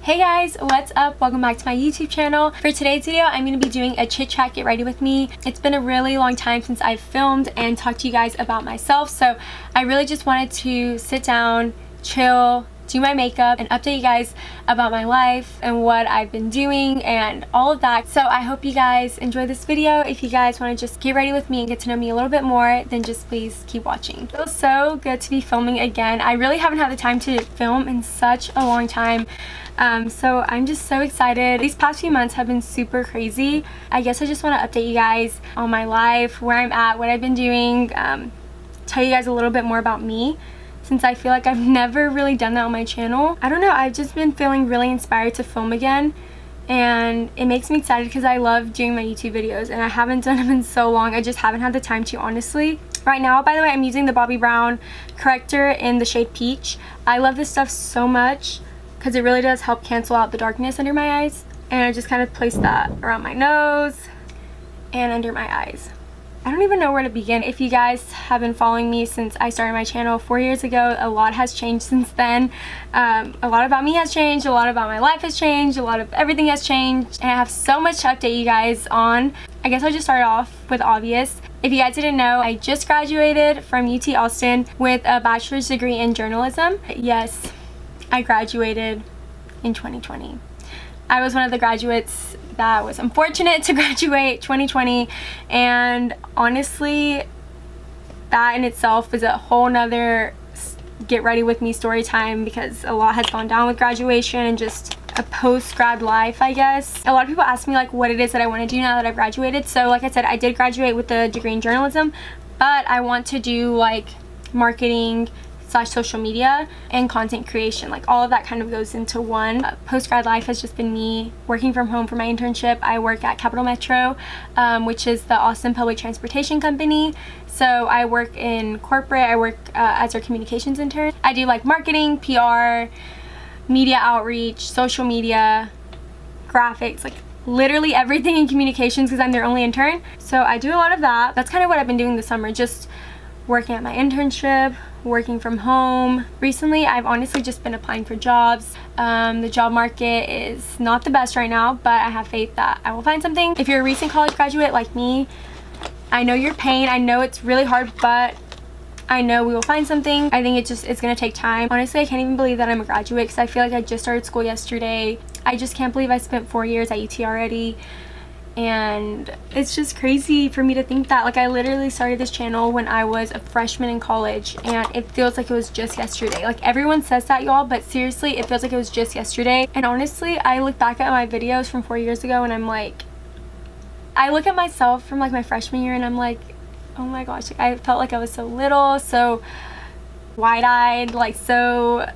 Hey guys, what's up? Welcome back to my YouTube channel. For today's video, I'm going to be doing a chit chat, get ready with me. It's been a really long time since I've filmed and talked to you guys about myself, so I really just wanted to sit down, chill, do my makeup, and update you guys about my life and what I've been doing and all of that. So I hope you guys enjoy this video. If you guys want to just get ready with me and get to know me a little bit more, then just please keep watching. It feels so good to be filming again. I really haven't had the time to film in such a long time. So I'm just so excited. These past few months have been super crazy. I guess I just want to update you guys on my life, where I'm at, what I've been doing, tell you guys a little bit more about me, since I feel like I've never really done that on my channel. I don't know, I've just been feeling really inspired to film again, and it makes me excited because I love doing my YouTube videos and I haven't done them in so long. I just haven't had the time to, honestly. Right now, by the way, I'm using the Bobbi Brown corrector in the shade Peach. I love this stuff so much because it really does help cancel out the darkness under my eyes, and I just kind of place that around my nose and under my eyes. I don't even know where to begin. If you guys have been following me since I started my channel 4 years ago, a lot has changed since then. A lot about me has changed, a lot about my life has changed, a lot of everything has changed, and I have so much to update you guys on. I guess I'll just start off with obvious. If you guys didn't know, I just graduated from UT Austin with a bachelor's degree in journalism. Yes, I graduated in 2020. I was one of the graduates that was unfortunate to graduate 2020, and honestly, that in itself is a whole nother get ready with me story time, because a lot has gone down with graduation and just a post-grad life, I guess. A lot of people ask me like what it is that I want to do now that I've graduated. So like I said, I did graduate with a degree in journalism, but I want to do like marketing / social media and content creation. Like all of that kind of goes into one. Post-grad life has just been me working from home for my internship. I work at Capital Metro, which is the Austin public transportation company. So I work in corporate. I work as their communications intern. I do like marketing, PR, media outreach, social media, graphics, like literally everything in communications because I'm their only intern. So I do a lot of that. That's kind of what I've been doing this summer, just working at my internship, working from home. Recently, I've honestly just been applying for jobs. The job market is not the best right now, but I have faith that I will find something. If you're a recent college graduate like me, I know your pain. I know it's really hard, but I know we will find something. I think it's gonna take time. Honestly, I can't even believe that I'm a graduate because I feel like I just started school yesterday. I just can't believe I spent 4 years at UT already. And it's just crazy for me to think that, like, I literally started this channel when I was a freshman in college, and it feels like it was just yesterday. Like, everyone says that, y'all, but seriously, it feels like it was just yesterday. And honestly, I look back at my videos from 4 years ago and I'm like, I look at myself from like my freshman year and I'm like, oh my gosh, like, I felt like I was so little, so wide-eyed, like, so,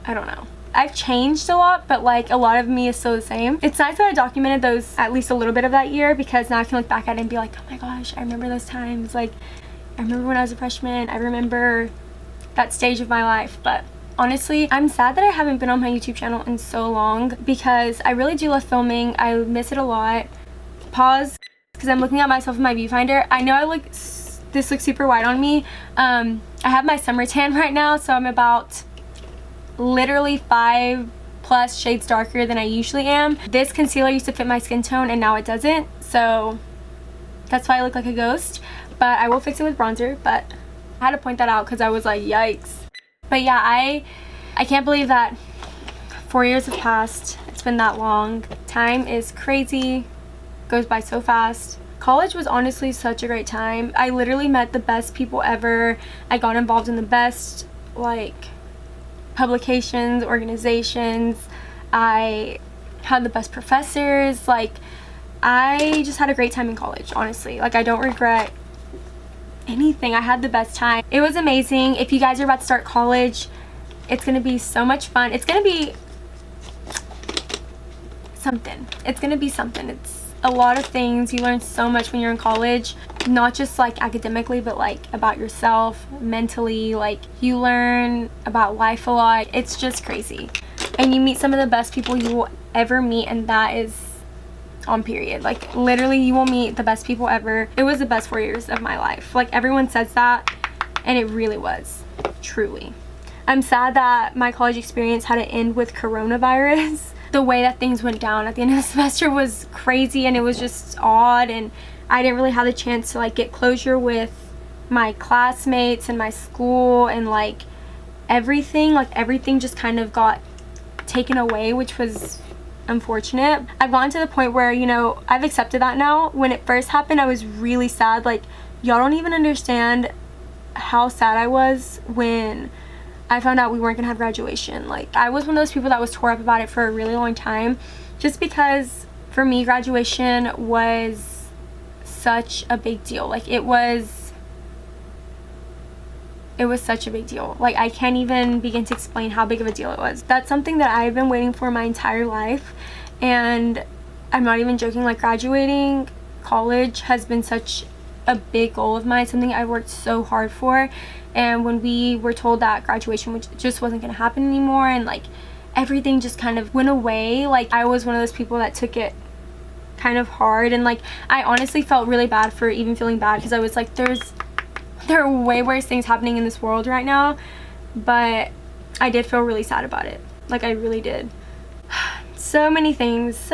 I don't know. I've changed a lot, but like a lot of me is still the same. It's nice that I documented those, at least a little bit of that year, because now I can look back at it and be like, oh my gosh, I remember those times. Like, I remember when I was a freshman. I remember that stage of my life. But honestly, I'm sad that I haven't been on my YouTube channel in so long, because I really do love filming. I miss it a lot. Pause, because I'm looking at myself in my viewfinder. I know this looks super white on me. I have my summer tan right now, so I'm about literally 5+ shades darker than I usually am. This concealer used to fit my skin tone and now it doesn't, so that's why I look like a ghost. But I will fix it with bronzer, but I had to point that out because I was like, yikes. But yeah, I can't believe that 4 years have passed. It's been that long. Time is crazy, goes by so fast. College was honestly such a great time. I literally met the best people ever. I got involved in the best, like, publications, organizations. I had the best professors. Like, I just had a great time in college, honestly. Like, I don't regret anything. I had the best time. It was amazing. If you guys are about to start college, it's gonna be so much fun. It's gonna be something. It's gonna be something. It's a lot of things. You learn so much when you're in college, not just like academically, but like about yourself, mentally. Like, you learn about life a lot. It's just crazy, and you meet some of the best people you will ever meet, and that is on period. Like, literally, you will meet the best people ever. It was the best 4 years of my life. Like, everyone says that, and it really was, truly. I'm sad that my college experience had to end with coronavirus. the way that things went down at the end of the semester was crazy, and it was just odd, and I didn't really have the chance to like get closure with my classmates and my school, and like everything just kind of got taken away, which was unfortunate. I've gotten to the point where, you know, I've accepted that now. When it first happened, I was really sad. Like, y'all don't even understand how sad I was when I found out we weren't gonna have graduation. Like, I was one of those people that was tore up about it for a really long time, just because for me graduation was such a big deal. Like, it was such a big deal. Like, I can't even begin to explain how big of a deal it was. That's something that I've been waiting for my entire life, and I'm not even joking. Like, graduating college has been such a big goal of mine, something I worked so hard for. And when we were told that graduation just wasn't gonna happen anymore, and like everything just kind of went away, like I was one of those people that took it kind of hard, and like I honestly felt really bad for even feeling bad, because I was like, there are way worse things happening in this world right now. But I did feel really sad about it. Like, I really did. So many things.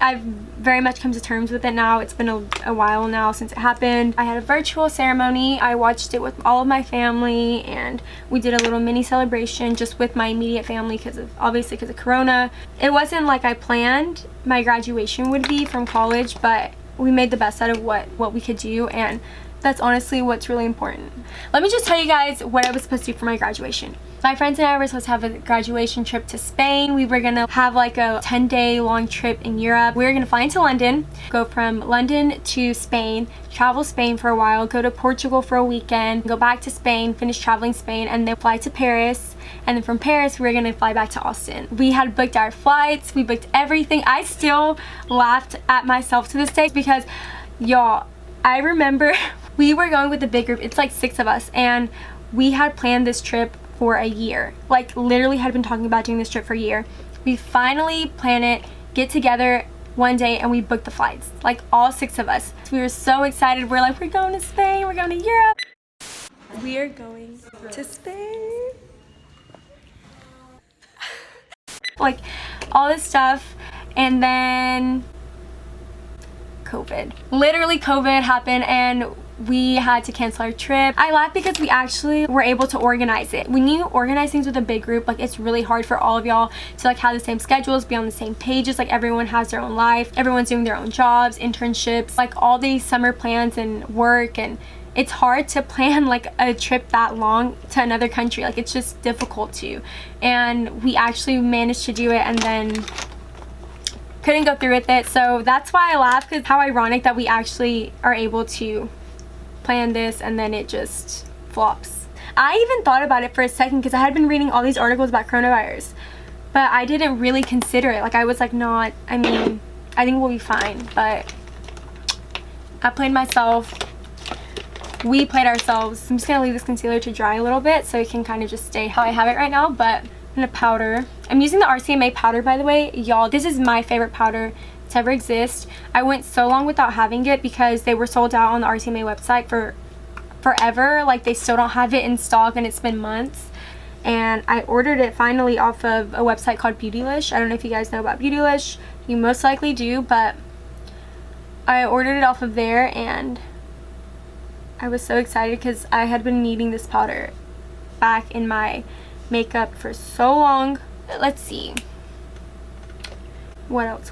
I've very much come to terms with it now. It's been a while now since it happened. I had a virtual ceremony. I watched it with all of my family, and we did a little mini celebration just with my immediate family obviously because of Corona. It wasn't like I planned my graduation would be from college, but we made the best out of what we could do, and that's honestly what's really important. Let me just tell you guys what I was supposed to do for my graduation. My friends and I were supposed to have a graduation trip to Spain. We were gonna have like a 10-day long trip in Europe. We were gonna fly into London, go from London to Spain, travel Spain for a while, go to Portugal for a weekend, go back to Spain, finish traveling Spain, and then fly to Paris. And then from Paris, we were gonna fly back to Austin. We had booked our flights, we booked everything. I still laughed at myself to this day because, y'all, I remember we were going with a big group. It's like 6 of us, and we had planned this trip for a year. Like, literally had been talking about doing this trip for a year. We finally plan it, get together one day, and we booked the flights. Like, all 6 of us. We were so excited. We're like, we're going to Spain, we're going to Europe. We are going to Spain. Like, all this stuff, and then COVID. Literally COVID happened, and we had to cancel our trip. I laugh because we actually were able to organize it. When you organize things with a big group, like, it's really hard for all of y'all to like have the same schedules, be on the same pages. Like, everyone has their own life, everyone's doing their own jobs, internships, like all these summer plans and work, and it's hard to plan like a trip that long to another country. Like, it's just difficult to. And we actually managed to do it, and then couldn't go through with it. So that's why I laugh, because how ironic that we actually are able to plan this and then it just flops. I even thought about it for a second, because I had been reading all these articles about coronavirus, but I didn't really consider it. Like, I was like, I mean, I think we'll be fine. But I played myself. We played ourselves. I'm just gonna leave this concealer to dry a little bit so it can kind of just stay how I have it right now. But I'm gonna powder. I'm using the RCMA powder, by the way. Y'all, this is my favorite powder to ever exist. I went so long without having it because they were sold out on the RCMA website for forever. Like, they still don't have it in stock, and it's been months. And I ordered it finally off of a website called Beautylish. I don't know if you guys know about Beautylish. You most likely do, but I ordered it off of there, and I was so excited because I had been needing this powder back in my makeup for so long. Let's see. What else?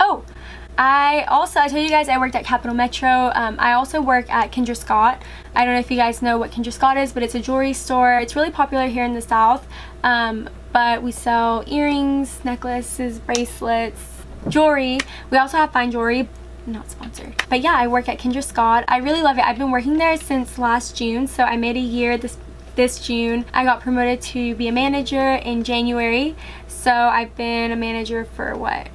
Oh, I told you guys I worked at Capital Metro. I also work at Kendra Scott. I don't know if you guys know what Kendra Scott is, but it's a jewelry store. It's really popular here in the South. But we sell earrings, necklaces, bracelets, jewelry. We also have fine jewelry. Not sponsored. But yeah, I work at Kendra Scott. I really love it. I've been working there since last June, so I made a year this June. I got promoted to be a manager in January, so I've been a manager for what,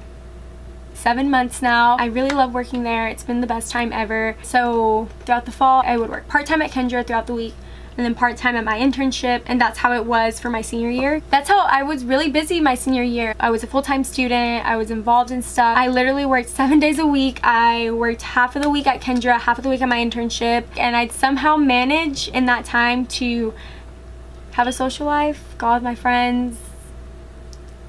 7 months now. I really love working there. It's been the best time ever. So throughout the fall, I would work part-time at Kendra throughout the week, and then part-time at my internship, and that's how it was for my senior year. That's how I was really busy my senior year. I was a full-time student. I was involved in stuff. I literally worked 7 days a week. I worked half of the week at Kendra, half of the week at my internship, and I'd somehow manage in that time to have a social life, go out with my friends,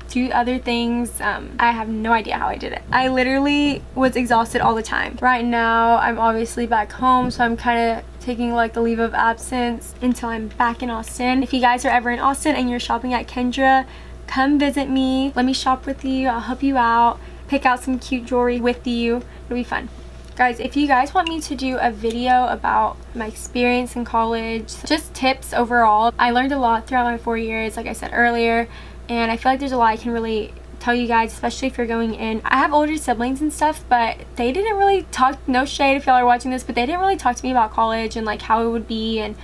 do other things. I have no idea how I did it. I literally was exhausted all the time. Right now I'm obviously back home, so I'm kind of taking like the leave of absence until I'm back in Austin. If you guys are ever in Austin and you're shopping at Kendra, come visit me, let me shop with you, I'll help you out, pick out some cute jewelry with you. It'll be fun. Guys, if you guys want me to do a video about my experience in college, just tips overall, I learned a lot throughout my 4 years, like I said earlier, and I feel like there's a lot I can really tell you guys, especially if you're going in. I have older siblings and stuff, but they didn't really talk, no shade if y'all are watching this, but they didn't really talk to me about college and like how it would be, and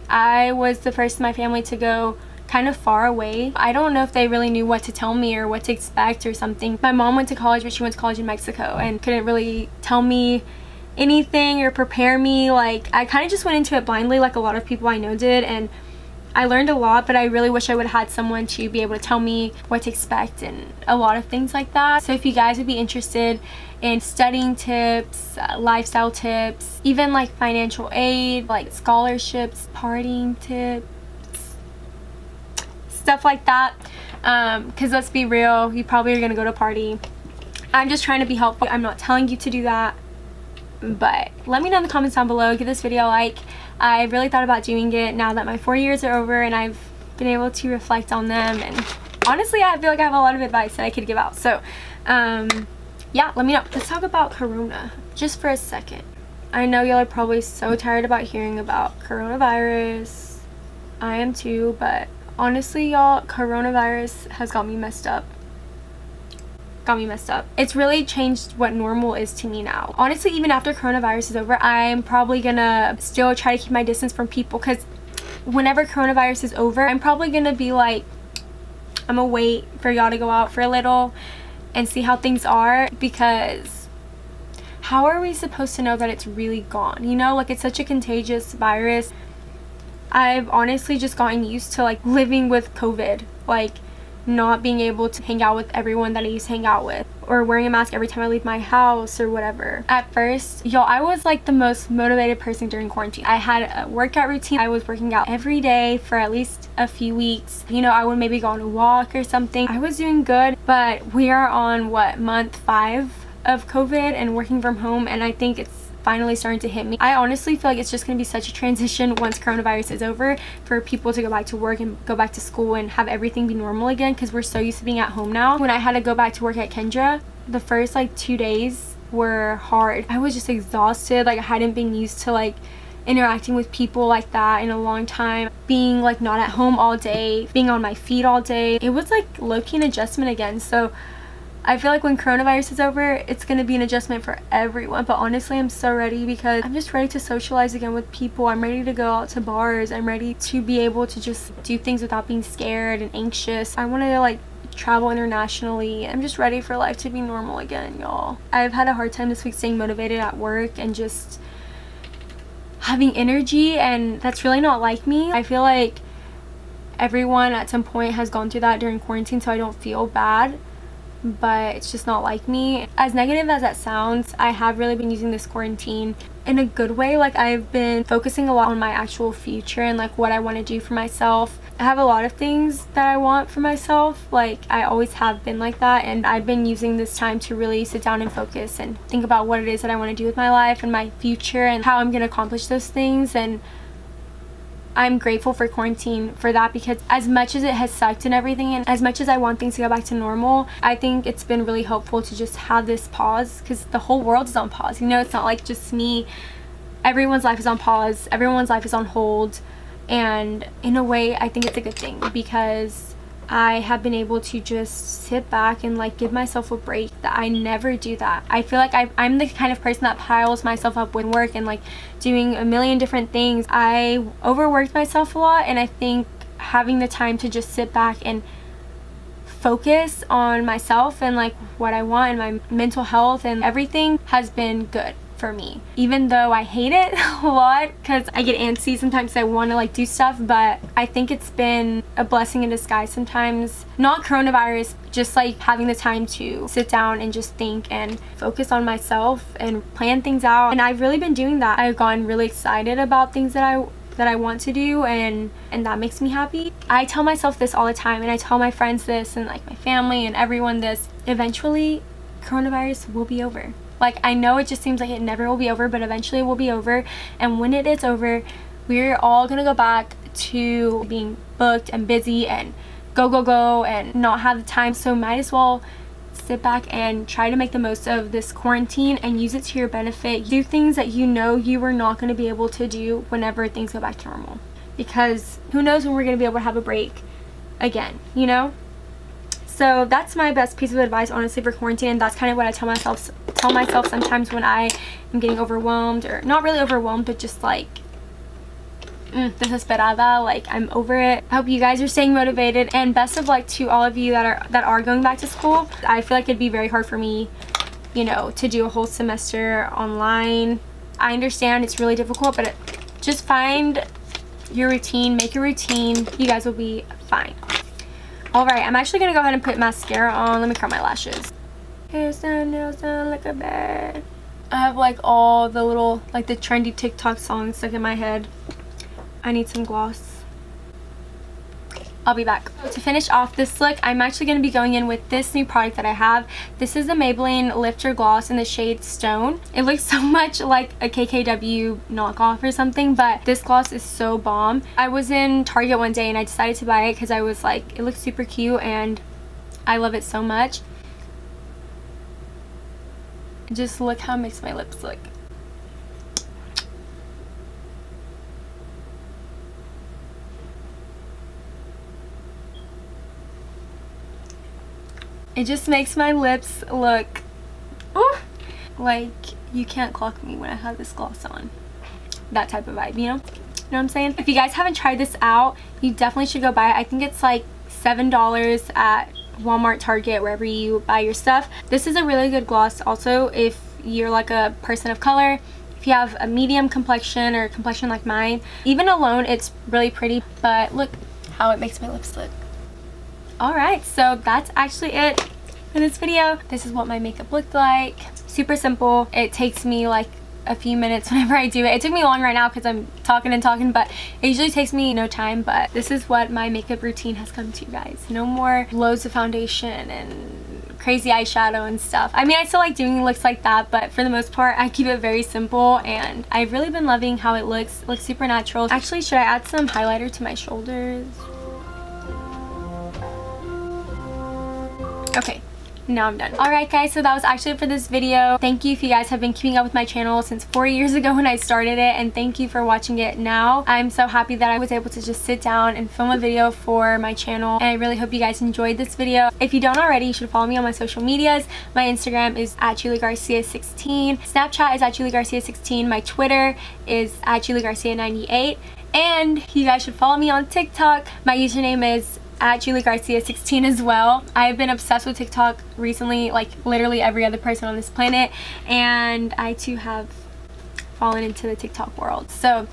I was the first in my family to go kind of far away. I don't know if they really knew what to tell me or what to expect or something. My mom went to college, but she went to college in Mexico and couldn't really tell me anything or prepare me. Like, I kind of just went into it blindly like a lot of people I know did, and I learned a lot, but I really wish I would have had someone to be able to tell me what to expect and a lot of things like that. So if you guys would be interested in studying tips, lifestyle tips, even like financial aid, like scholarships, partying tips, stuff like that, because let's be real, you probably are gonna go to party. I'm just trying to be helpful. I'm not telling you to do that, but let me know in the comments down below. Give this video a like. I really thought about doing it now that my 4 years are over and I've been able to reflect on them, and honestly I feel like I have a lot of advice that I could give out. So yeah, let me know. Let's talk about Corona just for a second. I know y'all are probably so tired about hearing about coronavirus. I am too, but honestly y'all, coronavirus has got me messed up. It's really changed what normal is to me now. Honestly, even after coronavirus is over, I'm probably gonna still try to keep my distance from people, because whenever coronavirus is over, I'm probably gonna be like, I'm gonna wait for y'all to go out for a little and see how things are, because how are we supposed to know that it's really gone? You know, like, it's such a contagious virus. I've honestly just gotten used to like living with COVID, like not being able to hang out with everyone that I used to hang out with, or wearing a mask every time I leave my house or whatever. At first, y'all, I was like the most motivated person during quarantine. I had a workout routine. I was working out every day for at least a few weeks. You know, I would maybe go on a walk or something. I was doing good, but we are on what, month 5 of COVID and working from home, and I think it's finally starting to hit me. I honestly feel like it's just going to be such a transition once coronavirus is over for people to go back to work and go back to school and have everything be normal again, because we're so used to being at home now. When I had to go back to work at Kendra, the first like 2 days were hard. I was just exhausted. Like, I hadn't been used to like interacting with people like that in a long time, being like not at home all day, being on my feet all day. It was like low-key an adjustment again. So I feel like when coronavirus is over, it's going to be an adjustment for everyone. But honestly, I'm so ready, because I'm just ready to socialize again with people. I'm ready to go out to bars. I'm ready to be able to just do things without being scared and anxious. I want to like travel internationally. I'm just ready for life to be normal again, y'all. I've had a hard time this week staying motivated at work and just having energy, and that's really not like me. I feel like everyone at some point has gone through that during quarantine, so I don't feel bad, but it's just not like me. As negative as that sounds, I have really been using this quarantine in a good way. Like, I've been focusing a lot on my actual future and like what I want to do for myself. I have a lot of things that I want for myself, like I always have been like that, and I've been using this time to really sit down and focus and think about what it is that I want to do with my life and my future and how I'm going to accomplish those things. And I'm grateful for quarantine for that, because as much as it has sucked and everything, and as much as I want things to go back to normal, I think it's been really helpful to just have this pause, because the whole world is on pause. You know, it's not like just me. Everyone's life is on pause. Everyone's life is on hold. And in a way, I think it's a good thing, because I have been able to just sit back and like give myself a break. That I never do that. I feel like I'm the kind of person that piles myself up with work and like doing a million different things. I overworked myself a lot, and I think having the time to just sit back and focus on myself and like what I want and my mental health and everything has been good for me, even though I hate it a lot because I get antsy sometimes. I want to like do stuff, but I think it's been a blessing in disguise sometimes. Not coronavirus, just like having the time to sit down and just think and focus on myself and plan things out. And I've really been doing that. I've gotten really excited about things that that I want to do, and that makes me happy. I tell myself this all the time, and I tell my friends this, and like my family and everyone this: eventually coronavirus will be over. Like, I know it just seems like it never will be over, but eventually it will be over. And when it is over, we're all gonna go back to being booked and busy and go and not have the time. So might as well sit back and try to make the most of this quarantine and use it to your benefit. Do things that you know you are not going to be able to do whenever things go back to normal, because who knows when we're going to be able to have a break again, you know? So that's my best piece of advice, honestly, for quarantine. And that's kind of what I tell myself sometimes when I am getting overwhelmed, or not really overwhelmed, but just like desesperada, like I'm over it. I hope you guys are staying motivated, and best of luck to all of you that are going back to school. I feel like it'd be very hard for me, you know, to do a whole semester online. I understand it's really difficult, but just find your routine, make a routine. You guys will be fine. All right, I'm actually gonna go ahead and put mascara on. Let me curl my lashes. Hair's done, nails done, like a bed. I have like all the little, like the trendy TikTok songs stuck in my head. I need some gloss. I'll be back. To finish off this look, I'm actually going to be going in with this new product that I have. This is the Maybelline Lifter Gloss in the shade Stone. It looks so much like a KKW knockoff or something, but this gloss is so bomb. I was in Target one day and I decided to buy it because I was like, it looks super cute and I love it so much. Just look how it makes my lips look. It just makes my lips look like you can't clock me when I have this gloss on. That type of vibe, you know? You know what I'm saying? If you guys haven't tried this out, you definitely should go buy it. I think it's like $7 at Walmart, Target, wherever you buy your stuff. This is a really good gloss also if you're like a person of color. If you have a medium complexion or complexion like mine, even alone it's really pretty, but look how it makes my lips look. Alright, so that's actually it for this video. This is what my makeup looked like. Super simple. It takes me like a few minutes whenever I do it. It took me long right now because I'm talking and talking, but it usually takes me no time. But this is what my makeup routine has come to, guys. No more loads of foundation and crazy eyeshadow and stuff. I mean, I still like doing looks like that, but for the most part, I keep it very simple, and I've really been loving how it looks. It looks super natural. Actually, should I add some highlighter to my shoulders? Okay, now I'm done. Alright guys, so that was actually it for this video. Thank you if you guys have been keeping up with my channel since 4 years ago when I started it, and thank you for watching it now. I'm so happy that I was able to just sit down and film a video for my channel, and I really hope you guys enjoyed this video. If you don't already, you should follow me on my social medias. My Instagram is @JulieGarcia16, Snapchat is @JulieGarcia16, my Twitter is @JulieGarcia98, and you guys should follow me on TikTok. My username is @JulieGarcia16 as well. I've been obsessed with TikTok recently, like literally every other person on this planet, and I too have fallen into the TikTok world. So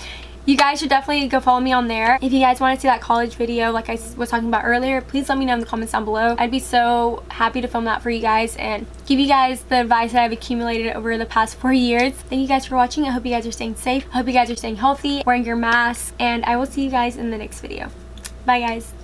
you guys should definitely go follow me on there. If you guys want to see that college video like I was talking about earlier, please let me know in the comments down below. I'd be so happy to film that for you guys and give you guys the advice that I've accumulated over the past 4 years. Thank you guys for watching. I hope you guys are staying safe. I hope you guys are staying healthy, wearing your mask, and I will see you guys in the next video. Bye guys.